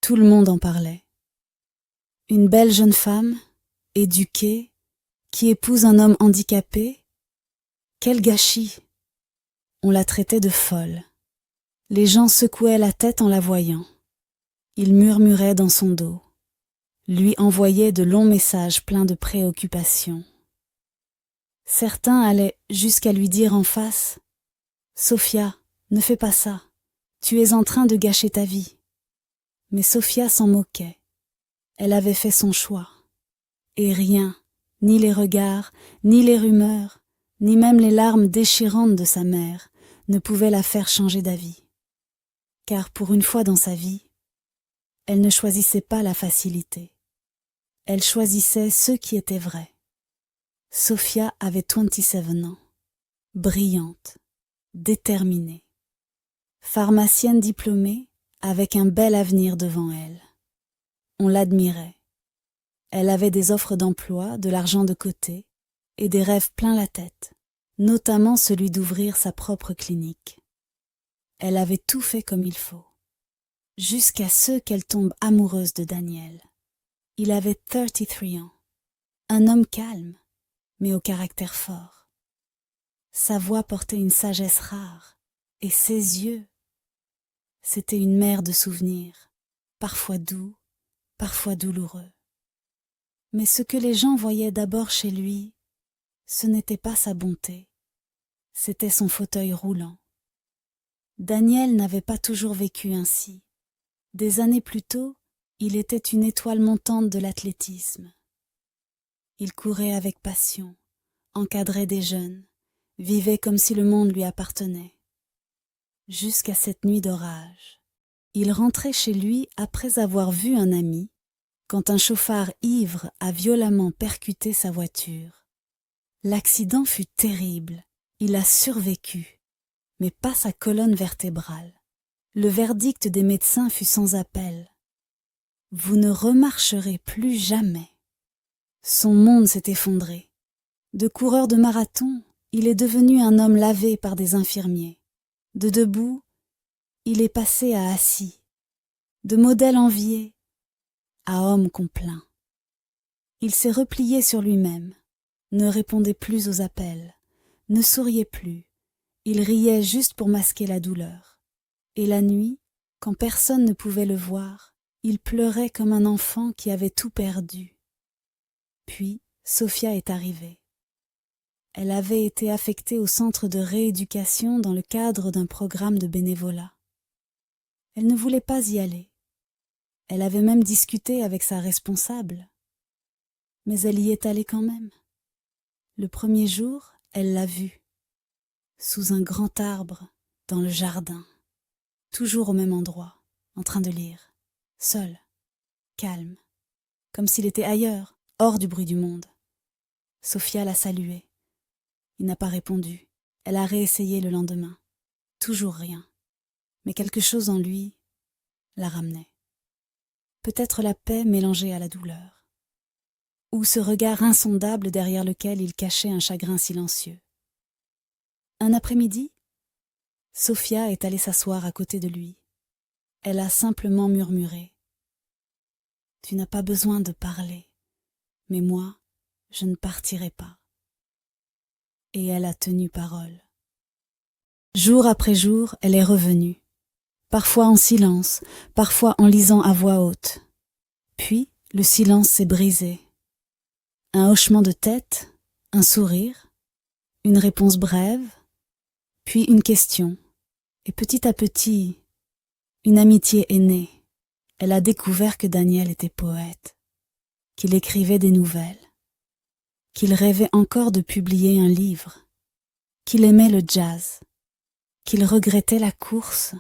Tout le monde en parlait. Une belle jeune femme, éduquée, qui épouse un homme handicapé, quel gâchis! On la traitait de folle. Les gens secouaient la tête en la voyant. Ils murmuraient dans son dos, lui envoyaient de longs messages pleins de préoccupations. Certains allaient jusqu'à lui dire en face « Sophia, ne fais pas ça, tu es en train de gâcher ta vie. » Mais Sophia s'en moquait. Elle avait fait son choix. Et rien, ni les regards, ni les rumeurs, ni même les larmes déchirantes de sa mère ne pouvaient la faire changer d'avis. Car pour une fois dans sa vie, elle ne choisissait pas la facilité. Elle choisissait ce qui était vrai. Sophia avait 27 ans, brillante, déterminée, pharmacienne diplômée avec un bel avenir devant elle. On l'admirait. Elle avait des offres d'emploi, de l'argent de côté et des rêves plein la tête, notamment celui d'ouvrir sa propre clinique. Elle avait tout fait comme il faut, jusqu'à ce qu'elle tombe amoureuse de Daniel. Il avait 33 ans, un homme calme, mais au caractère fort. Sa voix portait une sagesse rare, et ses yeux, c'était une mer de souvenirs, parfois doux, parfois douloureux. Mais ce que les gens voyaient d'abord chez lui, ce n'était pas sa bonté, c'était son fauteuil roulant. Daniel n'avait pas toujours vécu ainsi. Des années plus tôt, il était une étoile montante de l'athlétisme. Il courait avec passion, encadrait des jeunes, vivait comme si le monde lui appartenait. Jusqu'à cette nuit d'orage. Il rentrait chez lui après avoir vu un ami, quand un chauffard ivre a violemment percuté sa voiture. L'accident fut terrible, il a survécu, mais pas sa colonne vertébrale. Le verdict des médecins fut sans appel. Vous ne remarcherez plus jamais. Son monde s'est effondré. De coureur de marathon, il est devenu un homme lavé par des infirmiers. De debout, il est passé à assis. De modèle envié à homme qu'on plaint. Il s'est replié sur lui-même, ne répondait plus aux appels, ne souriait plus. Il riait juste pour masquer la douleur. Et la nuit, quand personne ne pouvait le voir, il pleurait comme un enfant qui avait tout perdu. Puis, Sophia est arrivée. Elle avait été affectée au centre de rééducation dans le cadre d'un programme de bénévolat. Elle ne voulait pas y aller. Elle avait même discuté avec sa responsable. Mais elle y est allée quand même. Le premier jour, elle l'a vue, sous un grand arbre, dans le jardin, toujours au même endroit, en train de lire, seul, calme, comme s'il était ailleurs, hors du bruit du monde. Sophia l'a salué. Il n'a pas répondu. Elle a réessayé le lendemain. Toujours rien. Mais quelque chose en lui la ramenait. Peut-être la paix mélangée à la douleur. Ou ce regard insondable derrière lequel il cachait un chagrin silencieux. Un après-midi, Sophia est allée s'asseoir à côté de lui. Elle a simplement murmuré. « Tu n'as pas besoin de parler, mais moi, je ne partirai pas. » Et elle a tenu parole. Jour après jour, elle est revenue, parfois en silence, parfois en lisant à voix haute. Puis, le silence s'est brisé. Un hochement de tête, un sourire, une réponse brève, puis une question. Et petit à petit, une amitié est née. Elle a découvert que Daniel était poète, qu'il écrivait des nouvelles, qu'il rêvait encore de publier un livre, qu'il aimait le jazz, qu'il regrettait la course,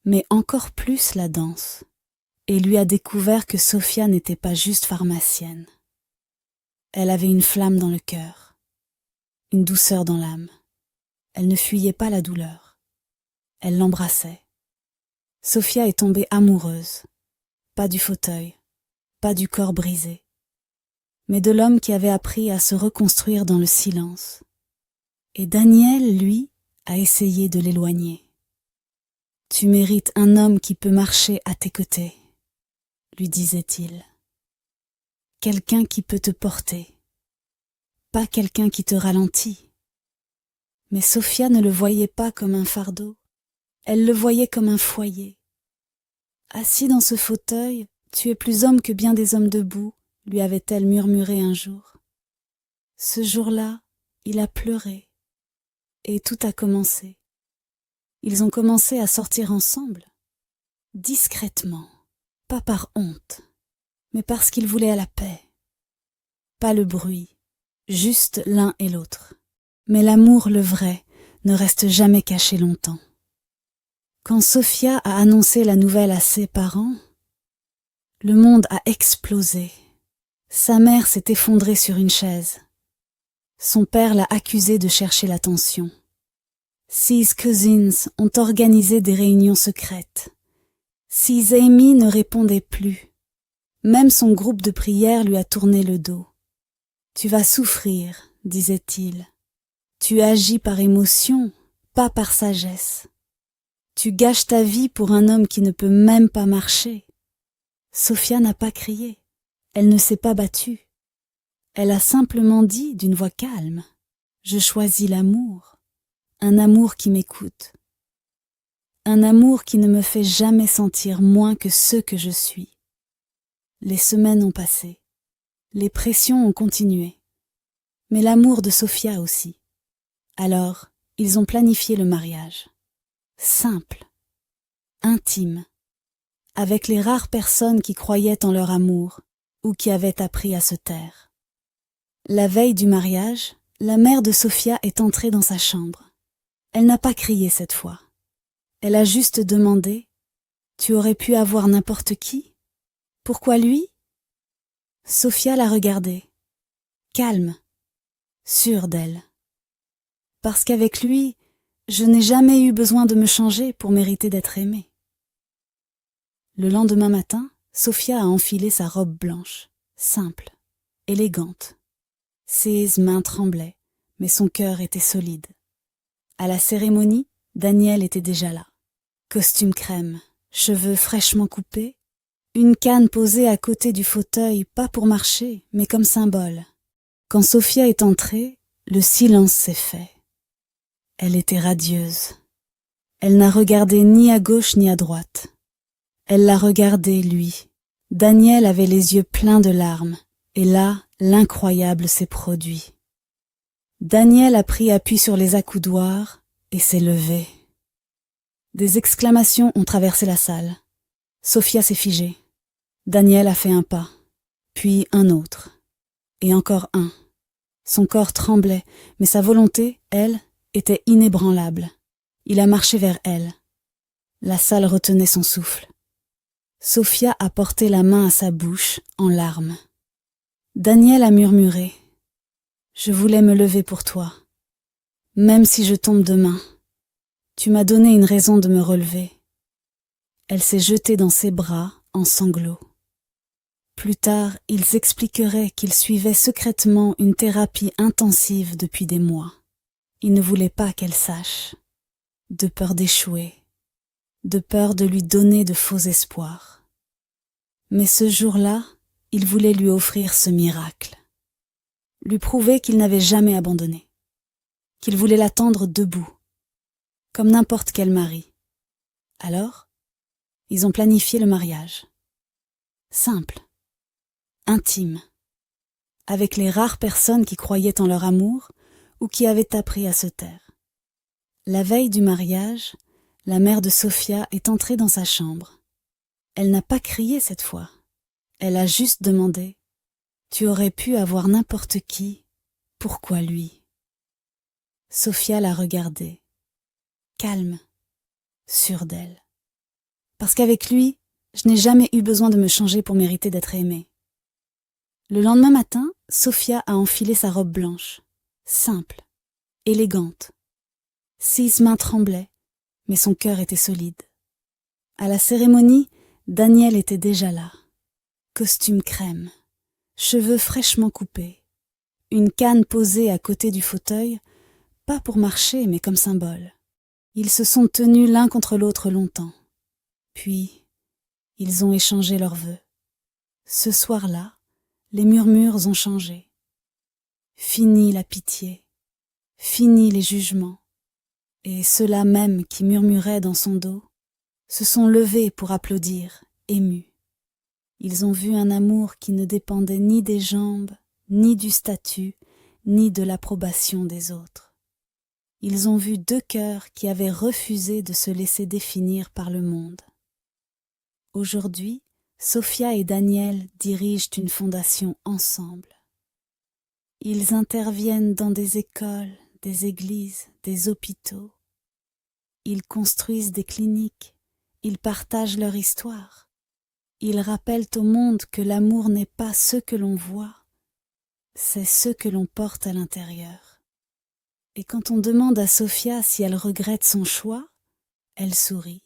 mais encore plus la danse, et lui a découvert que Sophia n'était pas juste pharmacienne. Elle avait une flamme dans le cœur, une douceur dans l'âme. Elle ne fuyait pas la douleur. Elle l'embrassait. Sophia est tombée amoureuse, pas du fauteuil, pas du corps brisé, mais de l'homme qui avait appris à se reconstruire dans le silence. Et Daniel, lui, a essayé de l'éloigner. Tu mérites un homme qui peut marcher à tes côtés. lui disait-il. Quelqu'un qui peut te porter, pas quelqu'un qui te ralentit. Mais Sophia ne le voyait pas comme un fardeau, elle le voyait comme un foyer. Assis dans ce fauteuil, tu es plus homme que bien des hommes debout, lui avait-elle murmuré un jour. Ce jour-là, il a pleuré, et tout a commencé. Ils ont commencé à sortir ensemble, discrètement, pas par honte, mais parce qu'ils voulaient la paix. Pas le bruit, juste l'un et l'autre. Mais l'amour, le vrai, ne reste jamais caché longtemps. Quand Sophia a annoncé la nouvelle à ses parents, le monde a explosé. Sa mère s'est effondrée sur une chaise. Son père l'a accusée de chercher l'attention. Ses cousins ont organisé des réunions secrètes. Ses amis ne répondaient plus. Même son groupe de prière lui a tourné le dos. « Tu vas souffrir », disait-il. « Tu agis par émotion, pas par sagesse. Tu gâches ta vie pour un homme qui ne peut même pas marcher. » Sophia n'a pas crié. Elle ne s'est pas battue. Elle a simplement dit d'une voix calme « Je choisis l'amour, un amour qui m'écoute, un amour qui ne me fait jamais sentir moins que ce que je suis. » Les semaines ont passé, les pressions ont continué, mais l'amour de Sophia aussi. Alors, ils ont planifié le mariage. Simple, intime, avec les rares personnes qui croyaient en leur amour ou qui avaient appris à se taire. La veille du mariage, la mère de Sophia est entrée dans sa chambre. Elle n'a pas crié cette fois. Elle a juste demandé « Tu aurais pu avoir n'importe qui ? Pourquoi lui ?» Sophia l'a regardée, calme, sûre d'elle. Parce qu'avec lui, je n'ai jamais eu besoin de me changer pour mériter d'être aimée. Le lendemain matin, Sophia a enfilé sa robe blanche, simple, élégante. Ses mains tremblaient, mais son cœur était solide. À la cérémonie, Daniel était déjà là. Costume crème, cheveux fraîchement coupés, une canne posée à côté du fauteuil, pas pour marcher, mais comme symbole. Quand Sophia est entrée, le silence s'est fait. Elle était radieuse. Elle n'a regardé ni à gauche ni à droite. Elle l'a regardé, lui. Daniel avait les yeux pleins de larmes, et là, l'incroyable s'est produit. Daniel a pris appui sur les accoudoirs et s'est levé. Des exclamations ont traversé la salle. Sophia s'est figée. Daniel a fait un pas, puis un autre, et encore un. Son corps tremblait, mais sa volonté, elle, était inébranlable. Il a marché vers elle. La salle retenait son souffle. Sophia a porté la main à sa bouche, en larmes. Daniel a murmuré « Je voulais me lever pour toi. Même si je tombe demain, tu m'as donné une raison de me relever. » Elle s'est jetée dans ses bras, en sanglots. Plus tard, ils expliqueraient qu'ils suivaient secrètement une thérapie intensive depuis des mois. Ils ne voulaient pas qu'elle sache, de peur d'échouer, de peur de lui donner de faux espoirs. Mais ce jour-là, il voulait lui offrir ce miracle, lui prouver qu'il n'avait jamais abandonné, qu'il voulait l'attendre debout, comme n'importe quel mari. Alors, ils ont planifié le mariage. Simple, intime, avec les rares personnes qui croyaient en leur amour ou qui avaient appris à se taire. La veille du mariage, la mère de Sophia est entrée dans sa chambre. Elle n'a pas crié cette fois. Elle a juste demandé « Tu aurais pu avoir n'importe qui, pourquoi lui ?» Sophia l'a regardée, calme, sûre d'elle. Parce qu'avec lui, je n'ai jamais eu besoin de me changer pour mériter d'être aimée. Le lendemain matin, Sophia a enfilé sa robe blanche, simple, élégante. Ses mains tremblaient, mais son cœur était solide. À la cérémonie, Daniel était déjà là. Costume crème, cheveux fraîchement coupés, une canne posée à côté du fauteuil, pas pour marcher mais comme symbole. Ils se sont tenus l'un contre l'autre longtemps. Puis, ils ont échangé leurs vœux. Ce soir-là, les murmures ont changé. Fini la pitié, fini les jugements, et ceux-là même qui murmuraient dans son dos se sont levés pour applaudir, émus. Ils ont vu un amour qui ne dépendait ni des jambes, ni du statut, ni de l'approbation des autres. Ils ont vu deux cœurs qui avaient refusé de se laisser définir par le monde. Aujourd'hui, Sophia et Daniel dirigent une fondation ensemble. Ils interviennent dans des écoles, des églises, des hôpitaux. Ils construisent des cliniques, ils partagent leur histoire. Ils rappellent au monde que l'amour n'est pas ce que l'on voit, c'est ce que l'on porte à l'intérieur. Et quand on demande à Sophia si elle regrette son choix, elle sourit,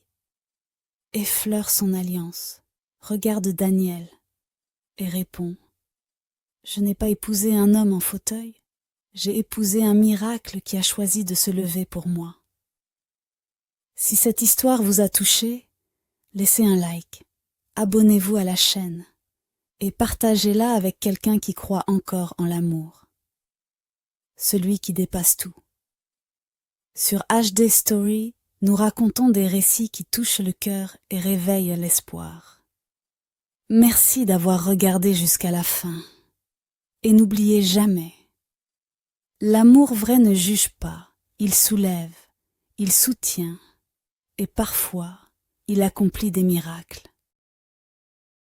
effleure son alliance, regarde Daniel et répond « Je n'ai pas épousé un homme en fauteuil, j'ai épousé un miracle qui a choisi de se lever pour moi. » Si cette histoire vous a touché, laissez un like, abonnez-vous à la chaîne et partagez-la avec quelqu'un qui croit encore en l'amour, celui qui dépasse tout. Sur HD Story, nous racontons des récits qui touchent le cœur et réveillent l'espoir. Merci d'avoir regardé jusqu'à la fin. Et n'oubliez jamais, l'amour vrai ne juge pas, il soulève, il soutient et parfois il accomplit des miracles.